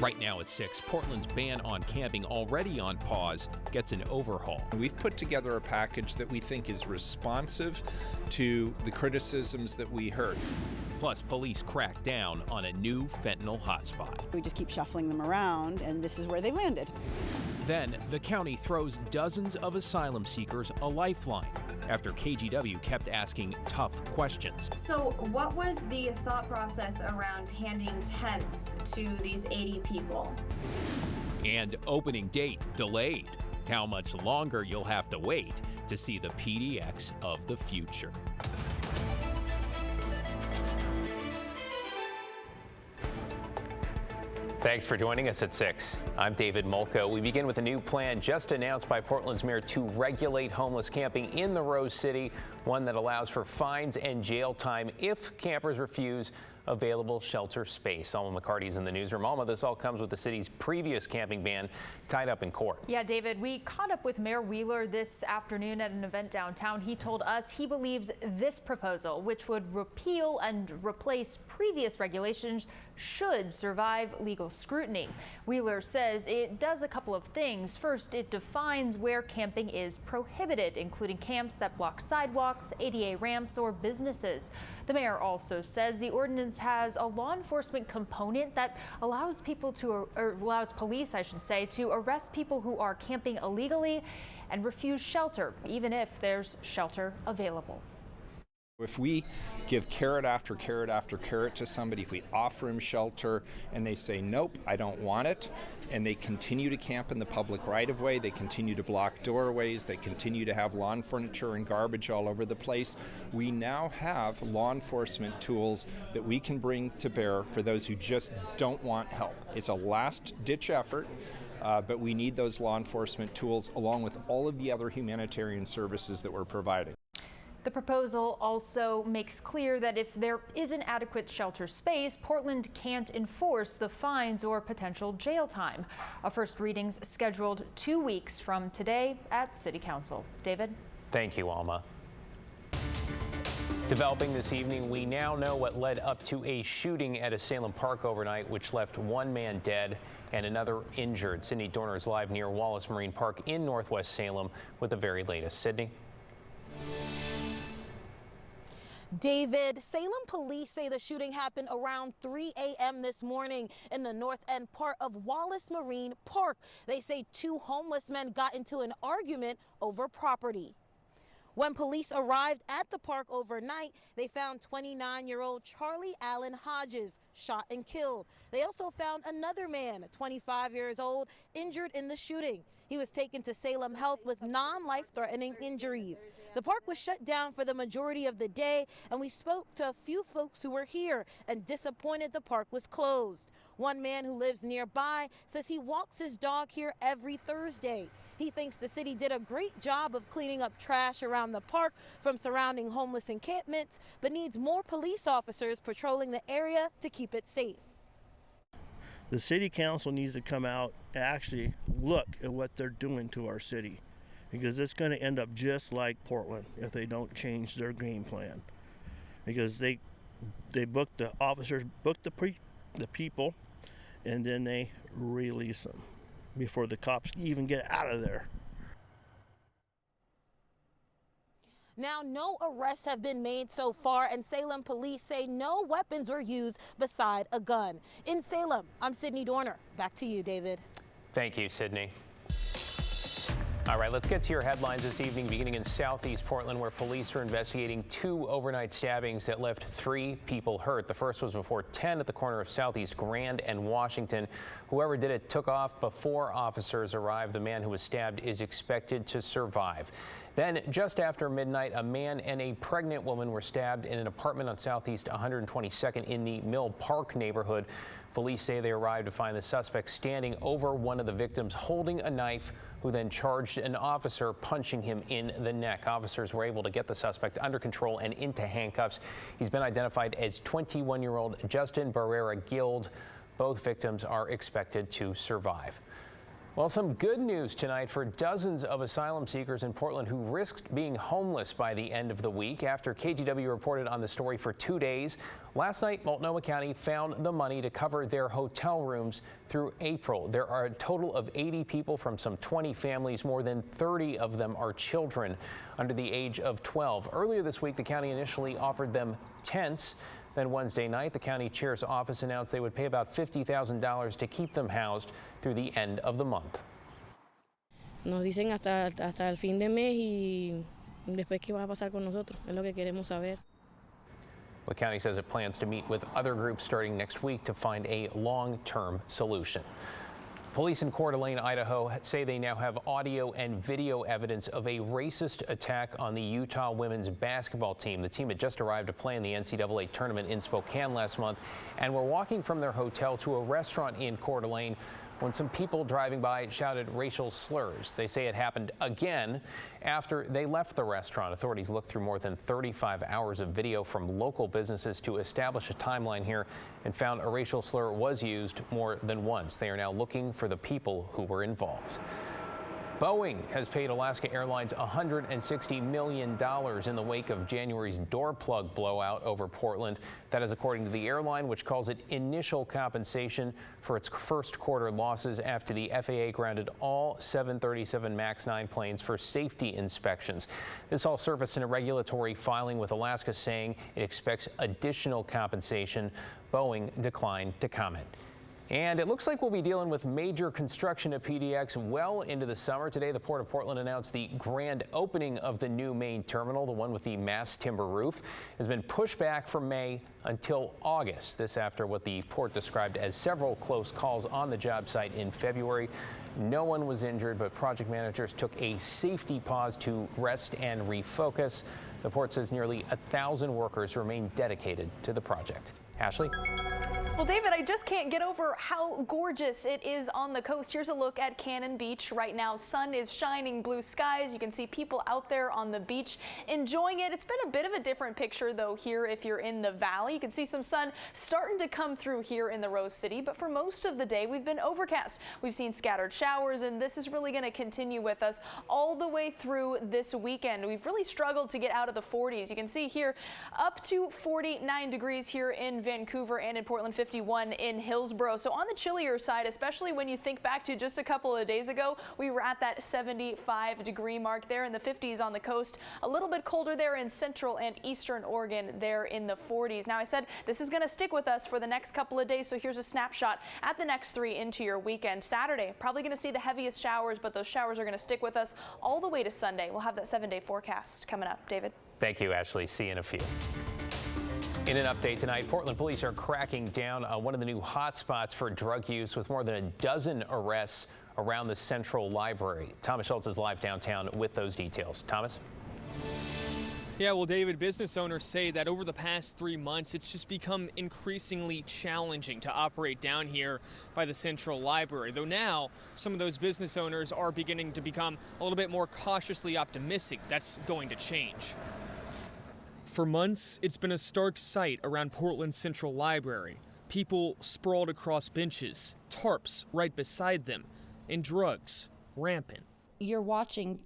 Right now at 6, Portland's ban on camping, already on pause, gets an overhaul. We've put together a package that we think is responsive to the criticisms that we heard. Plus, police crack down on a new fentanyl hotspot. We just keep shuffling them around, and this is where they landed. Then, the county throws dozens of asylum seekers a lifeline after KGW kept asking tough questions. So what was the thought process around handing tents to these 80 people? And opening date delayed. How much longer you'll have to wait to see the PDX of the future. Thanks for joining us at 6. I'm David Molko. We begin with a new plan just announced by Portland's mayor to regulate homeless camping in the Rose City, one that allows for fines and jail time if campers refuse available shelter space. Alma McCarty's in the newsroom. Alma, this all comes with the city's previous camping ban tied up in court. Yeah, David, we caught up with Mayor Wheeler this afternoon at an event downtown. He told us he believes this proposal, which would repeal and replace previous regulations, should survive legal scrutiny. Wheeler says it does a couple of things. First, it defines where camping is prohibited, including camps that block sidewalks, ADA ramps, or businesses. The mayor also says the ordinance has a law enforcement component that allows police, I should say, to arrest people who are camping illegally and refuse shelter, even if there's shelter available. If we give carrot after carrot after carrot to somebody, if we offer them shelter and they say, nope, I don't want it, and they continue to camp in the public right-of-way, they continue to block doorways, they continue to have lawn furniture and garbage all over the place, we now have law enforcement tools that we can bring to bear for those who just don't want help. It's a last-ditch effort. But we need those law enforcement tools along with all of the other humanitarian services that we're providing. The proposal also makes clear that if there isn't adequate shelter space, Portland can't enforce the fines or potential jail time. A first reading's scheduled 2 weeks from today at City Council. David? Thank you, Alma. Developing this evening, we now know what led up to a shooting at a Salem park overnight, which left one man dead and another injured. Sydney Dorner is live near Wallace Marine Park in Northwest Salem with the very latest. Sydney? David, Salem police say the shooting happened around 3 a.m. this morning in the north end part of Wallace Marine Park. They say two homeless men got into an argument over property. When police arrived at the park overnight, they found 29-year-old Charlie Allen Hodges shot and killed. They also found another man, 25 years old, injured in the shooting. He was taken to Salem Health with non-life-threatening injuries. The park was shut down for the majority of the day, and we spoke to a few folks who were here and disappointed the park was closed. One man who lives nearby says he walks his dog here every Thursday. He thinks the city did a great job of cleaning up trash around the park from surrounding homeless encampments, but needs more police officers patrolling the area to keep it safe. The city council needs to come out and actually look at what they're doing to our city, because it's going to end up just like Portland if they don't change their game plan. Because they book the officers, book the people, and then they release them before the cops even get out of there. Now, no arrests have been made so far, and Salem police say no weapons were used beside a gun. In Salem, I'm Sydney Dorner. Back to you, David. Thank you, Sydney. All right, let's get to your headlines this evening, beginning in southeast Portland, where police are investigating two overnight stabbings that left 3 people hurt. The first was before 10 at the corner of Southeast Grand and Washington. Whoever did it took off before officers arrived. The man who was stabbed is expected to survive. Then, just after midnight, a man and a pregnant woman were stabbed in an apartment on Southeast 122nd in the Mill Park neighborhood. Police say they arrived to find the suspect standing over one of the victims holding a knife, who then charged an officer, punching him in the neck. Officers were able to get the suspect under control and into handcuffs. He's been identified as 21-year-old Justin Barrera Guild. Both victims are expected to survive. Well, some good news tonight for dozens of asylum seekers in Portland who risked being homeless by the end of the week after KGW reported on the story for 2 days. Last night, Multnomah County found the money to cover their hotel rooms through April. There are a total of 80 people from some 20 families. More than 30 of them are children under the age of 12. Earlier this week, the county initially offered them tents. Then Wednesday night, the county chair's office announced they would pay about $50,000 to keep them housed through the end of the month. Nos dicen hasta el fin de mes y después qué va a pasar con nosotros. Es lo que queremos saber. The county says it plans to meet with other groups starting next week to find a long-term solution. Police in Coeur d'Alene, Idaho, say they now have audio and video evidence of a racist attack on the Utah women's basketball team. The team had just arrived to play in the NCAA tournament in Spokane last month and were walking from their hotel to a restaurant in Coeur d'Alene when some people driving by shouted racial slurs. They say it happened again after they left the restaurant. Authorities looked through more than 35 hours of video from local businesses to establish a timeline here and found a racial slur was used more than once. They are now looking for the people who were involved. Boeing has paid Alaska Airlines $160 million in the wake of January's door plug blowout over Portland. That is according to the airline, which calls it initial compensation for its first quarter losses after the FAA grounded all 737 MAX 9 planes for safety inspections. This all surfaced in a regulatory filing with Alaska saying it expects additional compensation. Boeing declined to comment. And it looks like we'll be dealing with major construction at PDX well into the summer. Today, the Port of Portland announced the grand opening of the new main terminal. The one with the mass timber roof has been pushed back from May until August. This after what the port described as several close calls on the job site in February. No one was injured, but project managers took a safety pause to rest and refocus. The port says nearly 1,000 workers remain dedicated to the project. Ashley? Well, David, I just can't get over how gorgeous it is on the coast. Here's a look at Cannon Beach right now. Sun is shining, blue skies. You can see people out there on the beach enjoying it. It's been a bit of a different picture, though, here if you're in the valley. You can see some sun starting to come through here in the Rose City, but for most of the day, we've been overcast. We've seen scattered showers, and this is really going to continue with us all the way through this weekend. We've really struggled to get out of the 40s. You can see here up to 49 degrees here in Vancouver and in Portland, 51 in Hillsborough. So on the chillier side, especially when you think back to just a couple of days ago, we were at that 75-degree mark there in the 50s on the coast. A little bit colder there in central and eastern Oregon there in the 40s. Now, I said this is going to stick with us for the next couple of days, so here's a snapshot at the next 3 into your weekend. Saturday, probably going to see the heaviest showers, but those showers are going to stick with us all the way to Sunday. We'll have that 7-day forecast coming up. David? Thank you, Ashley. See you in a few. In an update tonight, Portland police are cracking down on one of the new hotspots for drug use with more than a dozen arrests around the Central Library. Thomas Schultz is live downtown with those details. Thomas? Yeah, well, David, business owners say that over the past 3 months, it's just become increasingly challenging to operate down here by the Central Library. Though now, some of those business owners are beginning to become a little bit more cautiously optimistic that's going to change. For months, it's been a stark sight around Portland's Central Library. People sprawled across benches, tarps right beside them, and drugs rampant. You're watching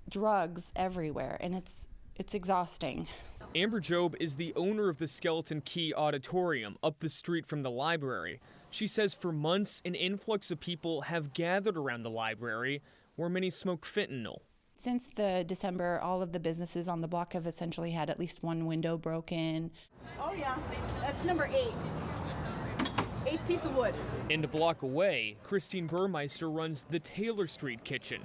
drugs everywhere, and it's exhausting. Amber Job is the owner of the Skeleton Key Auditorium up the street from the library. She says for months, an influx of people have gathered around the library where many smoke fentanyl. Since the December, all of the businesses on the block have essentially had at least one window broken. Oh yeah, that's number 8. 8th piece of wood. And a block away, Christine Burmeister runs the Taylor Street Kitchen,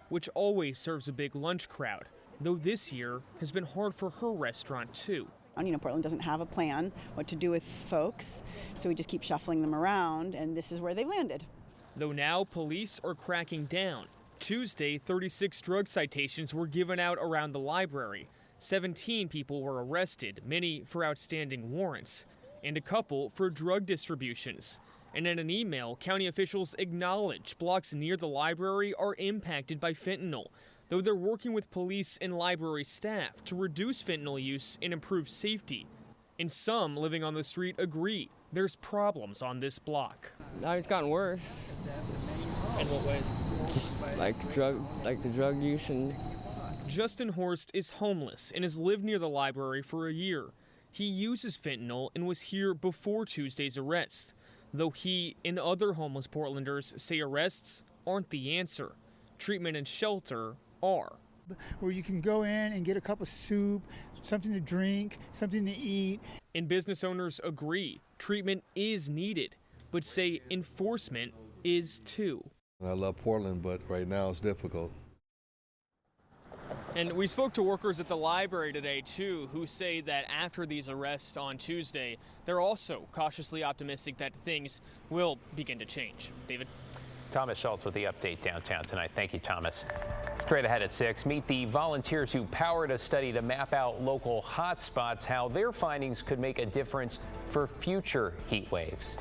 which always serves a big lunch crowd, though this year has been hard for her restaurant too. Portland doesn't have a plan what to do with folks, so we just keep shuffling them around, and this is where they landed. Though now police are cracking down. Tuesday, 36 drug citations were given out around the library. 17 people were arrested, many for outstanding warrants, and a couple for drug distributions. And in an email, county officials acknowledge blocks near the library are impacted by fentanyl, though they're working with police and library staff to reduce fentanyl use and improve safety. And some living on the street agree there's problems on this block. Now it's gotten worse. In what ways? Just like the drug use. And Justin Horst is homeless and has lived near the library for a year. He uses fentanyl and was here before Tuesday's arrest, though he and other homeless Portlanders say arrests aren't the answer. Treatment and shelter are. Where you can go in and get a cup of soup, something to drink, something to eat. And business owners agree treatment is needed, but say enforcement is too. I love Portland, but right now it's difficult. And we spoke to workers at the library today, too, who say that after these arrests on Tuesday, they're also cautiously optimistic that things will begin to change. David? Thomas Schultz with the update downtown tonight. Thank you, Thomas. Straight ahead at 6, meet the volunteers who powered a study to map out local hot spots, how their findings could make a difference for future heat waves.